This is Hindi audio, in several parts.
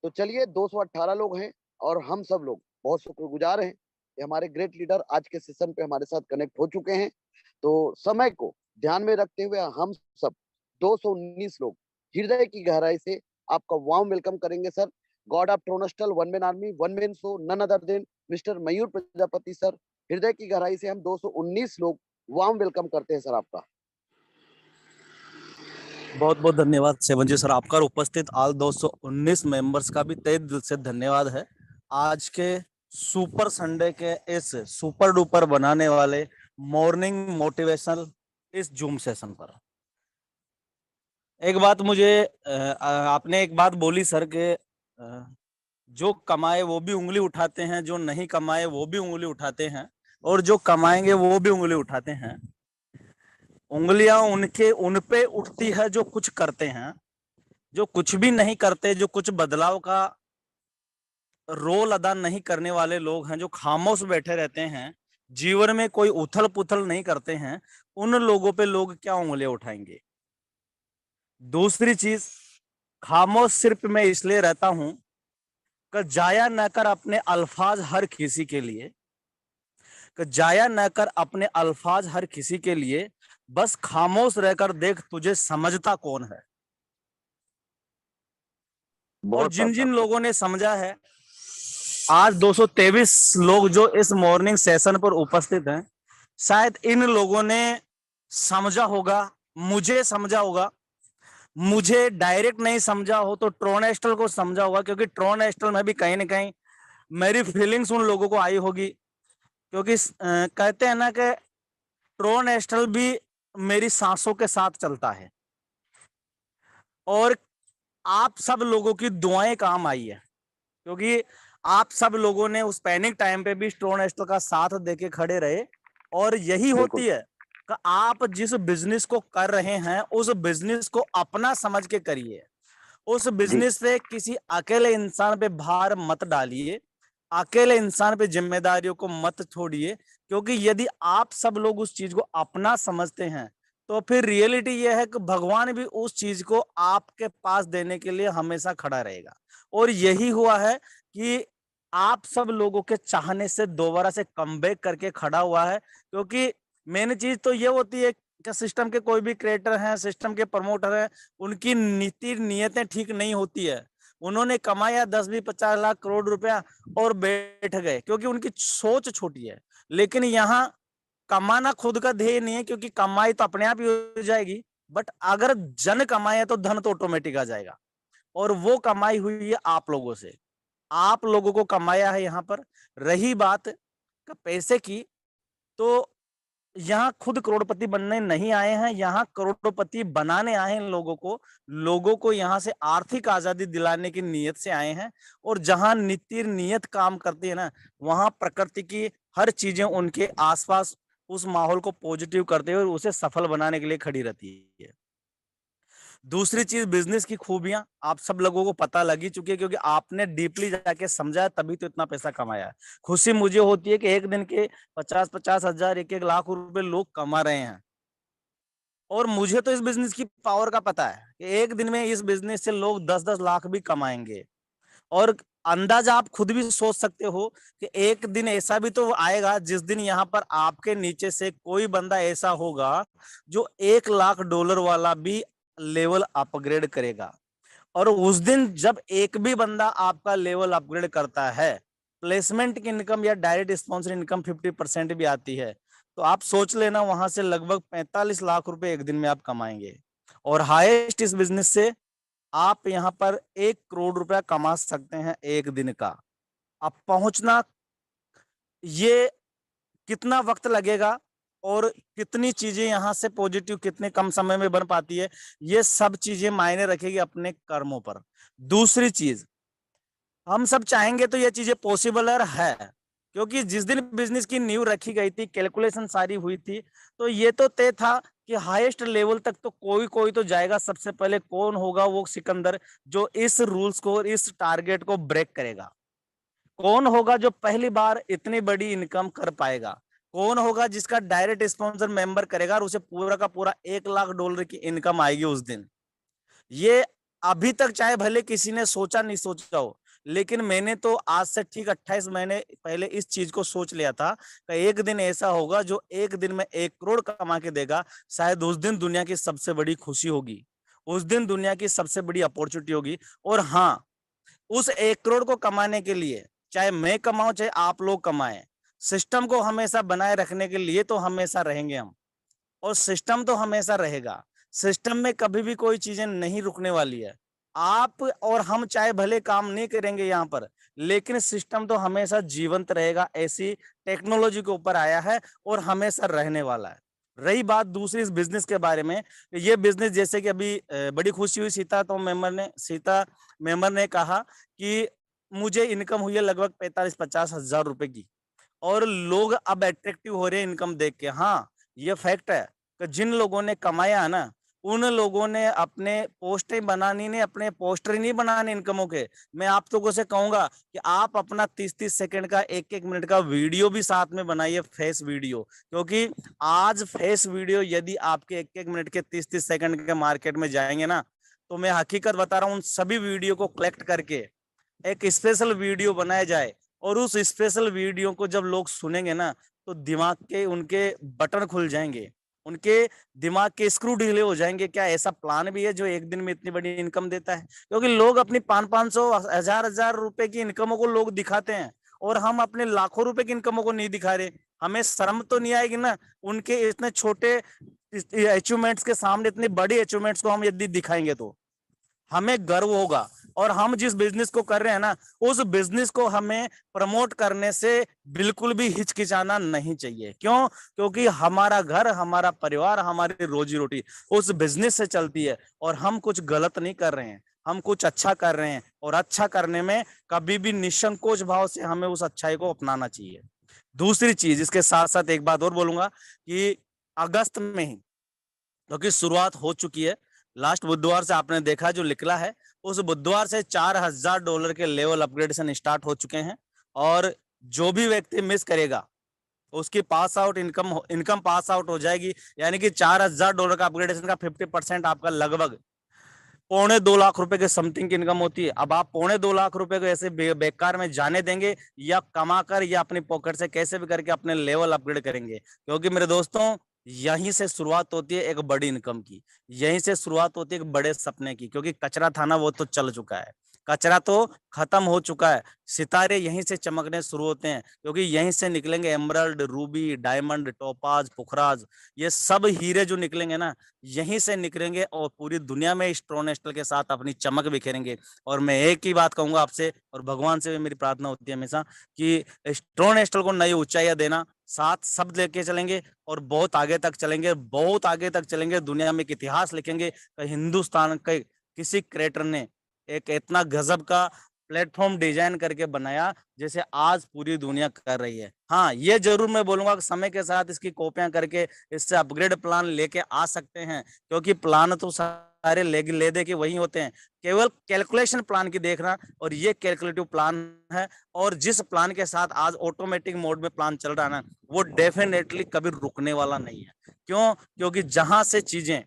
तो चलिए 218 लोग हैं और हम सब लोग बहुत शुक्रगुजार हैं कि हमारे ग्रेट लीडर आज के सेशन पे हमारे साथ कनेक्ट हो चुके हैं। तो समय को ध्यान में रखते हुए हम सब 219 लोग हृदय की गहराई से आपका वार्म वेलकम करेंगे सर। गॉड ऑफ ट्रोनस्टल one man army one man show none other than mister Mayur Prajapati sir. हृदय की गहराई से हम 219 लोग वार्म वेलकम करते हैं सर आपका। बहुत बहुत धन्यवाद सेवन जी सर आपका, उपस्थित आल 219 मेंबर्स का भी तहे दिल से धन्यवाद है। आज के सुपर संडे के इस सुपर डुपर बनाने वाले मॉर्निंग मोटिवेशनल इस जूम सेशन पर एक बात मुझे आपने एक बात बोली सर के जो कमाए वो भी उंगली उठाते हैं, जो नहीं कमाए वो भी उंगली उठाते हैं, और जो कमाएंगे वो भी उंगली उठाते हैं। उंगलियां उन पे उठती है जो कुछ करते हैं, जो कुछ भी नहीं करते, जो कुछ बदलाव का रोल अदा नहीं करने वाले लोग हैं, जो खामोश बैठे रहते हैं, जीवन में कोई उथल पुथल नहीं करते हैं, उन लोगों पे लोग क्या उंगलियां उठाएंगे। दूसरी चीज, खामोश सिर्फ मैं इसलिए रहता हूं कि जाया न कर अपने अल्फाज हर किसी के लिए, कि जाया न कर अपने अल्फाज हर किसी के लिए, बस खामोश रहकर देख तुझे समझता कौन है। और जिन जिन लोगों ने समझा है, आज 223 लोग जो इस मॉर्निंग सेशन पर उपस्थित हैं, शायद इन लोगों ने समझा होगा, मुझे समझा होगा, मुझे डायरेक्ट नहीं समझा हो तो ट्रोन एस्टल को समझा होगा, क्योंकि ट्रोन एस्टल में भी कहीं ना कहीं मेरी फीलिंग्स उन लोगों को आई होगी। क्योंकि कहते हैं ना कि ट्रोन एस्टल भी मेरी सांसों के साथ चलता है, और आप सब लोगों की दुआएं काम आई है, क्योंकि आप सब लोगों ने उस पैनिक टाइम पे भी ट्रोन एस्टल का साथ देके खड़े रहे। और यही होती है कि आप जिस बिजनेस को कर रहे हैं उस बिजनेस को अपना समझ के करिए, उस बिजनेस पे किसी अकेले इंसान पे भार मत डालिए, अकेले इंसान पे जिम्मेदारियों को मत छोड़िए, क्योंकि यदि आप सब लोग उस चीज को अपना समझते हैं तो फिर रियलिटी यह है कि भगवान भी उस चीज को आपके पास देने के लिए हमेशा खड़ा रहेगा। और यही हुआ है कि आप सब लोगों के चाहने से दोबारा से कमबैक करके खड़ा हुआ है। क्योंकि मेन चीज तो ये होती है कि सिस्टम के कोई भी क्रिएटर हैं, सिस्टम के प्रमोटर हैं, उनकी नीति नियतें ठीक नहीं होती है। उन्होंने कमाया 10-20-50 लाख करोड़ रुपया और बैठ गए, क्योंकि उनकी सोच छोटी है। लेकिन यहाँ कमाना खुद का ध्येय नहीं है, क्योंकि कमाई तो अपने आप ही हो जाएगी, बट अगर जन कमाए तो धन तो ऑटोमेटिक आ जाएगा। और वो कमाई हुई है आप लोगों से, आप लोगों को कमाया है। यहाँ पर रही बात का पैसे की, तो यहाँ खुद करोड़पति बनने नहीं आए हैं, यहाँ करोड़पति बनाने आए हैं लोगों को यहाँ से आर्थिक आजादी दिलाने की नीयत से आए हैं। और जहां नीति नियत काम करती है ना, वहां प्रकृति की हर चीजें उनके आसपास उस माहौल को पॉजिटिव करते हुए उसे सफल बनाने के लिए खड़ी रहती है। दूसरी चीज, बिजनेस की खूबियां आप सब लोगों को पता लगी चुकी है, क्योंकि आपने डीपली जाके समझा, तभी तो इतना पैसा कमाया है। खुशी मुझे होती है कि एक दिन के 50-50 हजार 1-1 लाख रुपए लोग कमा रहे हैं। और मुझे तो इस बिजनेस की पावर का पता है कि एक दिन में इस बिजनेस से लोग 10-10 लाख भी कमाएंगे। और अंदाजा आप खुद भी सोच सकते हो कि एक दिन ऐसा भी तो आएगा जिस दिन यहाँ पर आपके नीचे से कोई बंदा ऐसा होगा जो $1 लाख वाला भी लेवल अपग्रेड करेगा। और उस दिन जब एक भी बंदा आपका लेवल अपग्रेड करता है, प्लेसमेंट की इनकम या डायरेक्ट स्पॉन्सर इनकम 50% भी आती है, तो आप सोच लेना वहां से लगभग 45 लाख रुपए एक दिन में आप कमाएंगे। और हाईएस्ट इस बिजनेस से आप यहाँ पर 1 करोड़ रुपया कमा सकते हैं एक दिन का। अब पहुंचना, ये कितना वक्त लगेगा और कितनी चीजें यहाँ से पॉजिटिव कितने कम समय में बन पाती है, ये सब चीजें मायने रखेगी अपने कर्मों पर। दूसरी चीज, हम सब चाहेंगे तो ये चीजें पॉसिबल है, क्योंकि जिस दिन बिजनेस की नींव रखी गई थी, कैलकुलेशन सारी हुई थी, तो ये तो तय था कि हाईएस्ट लेवल तक तो कोई कोई तो जाएगा। सबसे पहले कौन होगा वो सिकंदर जो इस रूल्स को, इस टारगेट को ब्रेक करेगा। कौन होगा जो पहली बार इतनी बड़ी इनकम कर पाएगा। कौन होगा जिसका डायरेक्ट स्पॉन्सर मेंबर करेगा और उसे पूरा का पूरा $1 लाख की इनकम आएगी उस दिन। ये अभी तक चाहे भले किसी ने सोचा नहीं सोचा हो, लेकिन मैंने तो आज से ठीक 28 महीने पहले इस चीज को सोच लिया था कि एक दिन ऐसा होगा जो एक दिन में 1 करोड़ कमा के देगा। शायद उस दिन दुनिया की सबसे बड़ी खुशी होगी, उस दिन दुनिया की सबसे बड़ी अपॉर्चुनिटी होगी। और हाँ, उस 1 करोड़ को कमाने के लिए चाहे मैं कमाऊं चाहे आप लोग कमाएं, सिस्टम को हमेशा बनाए रखने के लिए तो हमेशा रहेंगे हम, और सिस्टम तो हमेशा रहेगा। सिस्टम में कभी भी कोई चीजें नहीं रुकने वाली है। आप और हम चाहे भले काम नहीं करेंगे यहाँ पर, लेकिन सिस्टम तो हमेशा जीवंत रहेगा। ऐसी टेक्नोलॉजी के ऊपर आया है और हमेशा रहने वाला है। रही बात दूसरी इस बिजनेस के बारे में, ये बिजनेस जैसे कि अभी बड़ी खुशी हुई सीता मेंबर ने कहा कि मुझे इनकम हुई है लगभग 45-50 हजार रुपए की, और लोग अब अट्रैक्टिव हो रहे हैं इनकम देख के। हाँ, ये फैक्ट है कि जिन लोगों ने कमाया है ना, उन लोगों ने अपने पोस्टें बनानी नहीं, अपने पोस्टर नहीं बनाने इनकमों के। मैं आप लोगों से कहूंगा कि आप अपना 30-30 सेकंड का 1-1 मिनट का वीडियो भी साथ में बनाइए, फेस वीडियो। क्योंकि आज फेस वीडियो यदि आपके 1-1 मिनट के 30-30 सेकंड के मार्केट में जाएंगे ना, तो मैं हकीकत बता रहा हूँ, उन सभी वीडियो को कलेक्ट करके एक स्पेशल वीडियो बनाया जाए, और उस स्पेशल वीडियो को जब लोग सुनेंगे ना, तो दिमाग के उनके बटन खुल जाएंगे, उनके दिमाग के स्क्रू ढीले हो जाएंगे। क्या ऐसा प्लान भी है जो एक दिन में इतनी बड़ी इनकम देता है? क्योंकि लोग अपनी 500-500 हजार रुपए की इनकमों को लोग दिखाते हैं, और हम अपने लाखों रुपए की इनकमों को नहीं दिखा रहे। हमें शर्म तो नहीं आएगी ना उनके इतने छोटे अचीवमेंट्स के सामने इतनी बड़ी अचीवमेंट्स को हम यदि दिखाएंगे तो हमें गर्व होगा। और हम जिस बिजनेस को कर रहे हैं ना, उस बिजनेस को हमें प्रमोट करने से बिल्कुल भी हिचकिचाना नहीं चाहिए। क्यों? क्योंकि हमारा घर, हमारा परिवार, हमारी रोजी रोटी उस बिजनेस से चलती है, और हम कुछ गलत नहीं कर रहे हैं, हम कुछ अच्छा कर रहे हैं। और अच्छा करने में कभी भी निसंकोच भाव से हमें उस अच्छाई को अपनाना चाहिए। दूसरी चीज, इसके साथ साथ एक बात और बोलूंगा कि अगस्त में ही, क्योंकि शुरुआत हो चुकी है, लास्ट बुधवार से आपने देखा जो निकला है, उस बुधवार से $4000 के लेवल अपग्रेडेशन स्टार्ट हो चुके हैं। और जो भी व्यक्ति मिस करेगा उसकी pass out income pass out हो जाएगी। यानी कि $4000 का अपग्रेडेशन का 50% आपका लगभग 1.25 लाख रुपए के समथिंग की इनकम होती है। अब आप 1.25 लाख रुपए को ऐसे बेकार में जाने देंगे, या कमाकर या अपनी पॉकेट से कैसे भी करके अपने लेवल अपग्रेड करेंगे? क्योंकि मेरे दोस्तों, यहीं से शुरुआत होती है एक बड़ी इनकम की, यहीं से शुरुआत होती है एक बड़े सपने की। क्योंकि कचरा था ना, वो तो चल चुका है, कचरा तो खत्म हो चुका है। सितारे यहीं से चमकने शुरू होते हैं, क्योंकि यहीं से निकलेंगे एमरल्ड, रूबी, डायमंड, टोपाज, पुखराज, ये सब हीरे जो निकलेंगे ना, यहीं से निकलेंगे, और पूरी दुनिया में स्ट्रोनेस्टल के साथ अपनी चमक बिखेरेंगे। और मैं एक ही बात कहूंगा आपसे, और भगवान से भी मेरी प्रार्थना होती है हमेशा, कि स्ट्रोनेस्टल को नई ऊंचाइयां देना, साथ सब लेके चलेंगे, और बहुत आगे तक चलेंगे, बहुत आगे तक चलेंगे। दुनिया में एक इतिहास लिखेंगे कि हिंदुस्तान के किसी क्रिएटर ने एक इतना गजब का प्लेटफॉर्म डिजाइन करके बनाया, जैसे आज पूरी दुनिया कर रही है। हाँ, ये जरूर मैं बोलूंगा कि समय के साथ इसकी कॉपियां करके इससे अपग्रेड प्लान लेके आ सकते हैं। क्योंकि प्लान तो सारे ले दे के वही होते हैं, केवल कैलकुलेशन प्लान की देखना, और ये कैलकुलेटिव प्लान है। और जिस प्लान के साथ आज ऑटोमेटिक मोड में प्लान चल रहा है ना, वो डेफिनेटली कभी रुकने वाला नहीं है। क्यों? क्योंकि जहां से चीजें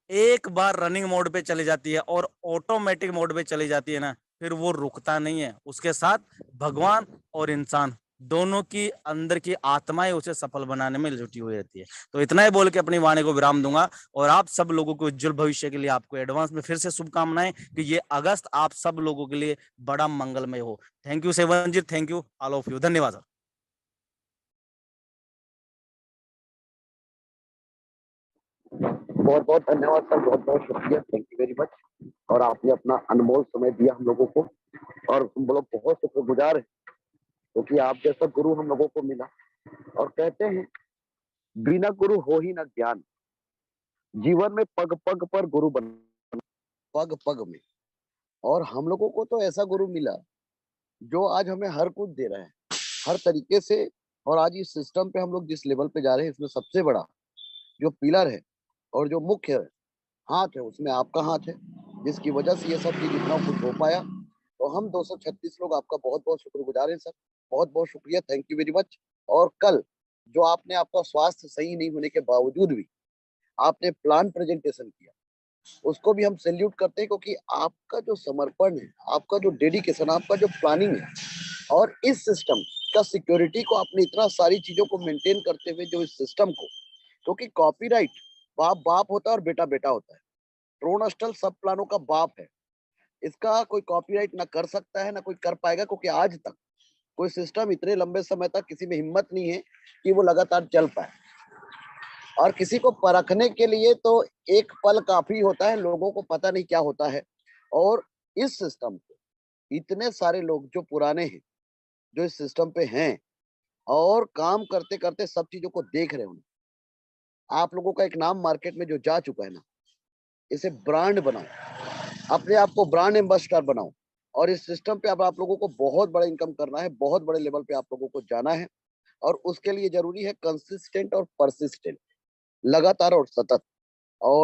एक बार रनिंग मोड पे चली जाती है और ऑटोमेटिक मोड पे चली जाती है ना, फिर वो रुकता नहीं है। उसके साथ भगवान और इंसान दोनों की अंदर की आत्माएं उसे सफल बनाने में जुटी हुई रहती है। तो इतना ही बोल के अपनी वाणी को विराम दूंगा, और आप सब लोगों को उज्जवल भविष्य के लिए आपको एडवांस में फिर से शुभकामनाएं कि ये अगस्त आप सब लोगों के लिए बड़ा मंगलमय हो। थैंक यू सेवन जी, thank you all of you, धन्यवाद सर। बहुत बहुत धन्यवाद सर, बहुत बहुत शुक्रिया, थैंक यू वेरी मच। और आपने अपना अनमोल समय दिया हम लोगों को, और हम लोग बहुत शुक्रगुजार हैं क्योंकि आप जैसा गुरु हम लोगों को मिला। और कहते हैं बिना गुरु हो ही ना ज्ञान, जीवन में पग पग पर गुरु बन, पग पग में। और हम लोगों को तो ऐसा गुरु मिला जो आज हमें हर कुछ दे रहा है, हर तरीके से। और आज इस सिस्टम पे हम लोग जिस लेवल पे जा रहे हैं, इसमें सबसे बड़ा जो पिलर है और जो मुख्य हाथ है, उसमें आपका हाथ है, जिसकी वजह से ये सब चीज इतना कुछ हो पाया। तो हम 236 लोग आपका बहुत बहुत शुक्रगुजार हैं सर, बहुत बहुत शुक्रिया, थैंक यू वेरी मच। और कल जो आपने, आपका स्वास्थ्य सही नहीं होने के बावजूद भी आपने प्लान प्रेजेंटेशन किया, उसको भी हम सैल्यूट करते हैं, क्योंकि आपका जो समर्पण है, आपका जो डेडिकेशन, आपका जो प्लानिंग है, और इस सिस्टम का सिक्योरिटी को आपने इतना सारी चीजों को मेंटेन करते हुए जो इस सिस्टम को, क्योंकि कॉपीराइट बाप बाप होता है और बेटा बेटा होता है। ड्रोन हॉस्टल सब प्लानों का बाप है। इसका कोई कॉपीराइट ना कर सकता है, ना कोई कर पाएगा, क्योंकि आज तक कोई सिस्टम इतने लंबे समय तक किसी में हिम्मत नहीं है कि वो लगातार चल पाए। और किसी को परखने के लिए तो एक पल काफी होता है, लोगों को पता नहीं क्या होता है। और इस सिस्टम को इतने सारे लोग जो पुराने हैं, जो इस सिस्टम पे हैं और काम करते करते सब चीजों को देख रहे होंगे। आप लोगों का एक नाम मार्केट में जो जा चुका है ना, इसे ब्रांड बनाओ, अपने आप को ब्रांड एम्बेसडर बनाओ। और इस सिस्टम पे अब आप लोगों को बहुत बड़ा इनकम करना है, बहुत बड़े लेवल पे आप लोगों को जाना है। और उसके लिए जरूरी है कंसिस्टेंट और परसिस्टेंट, लगातार और सतत।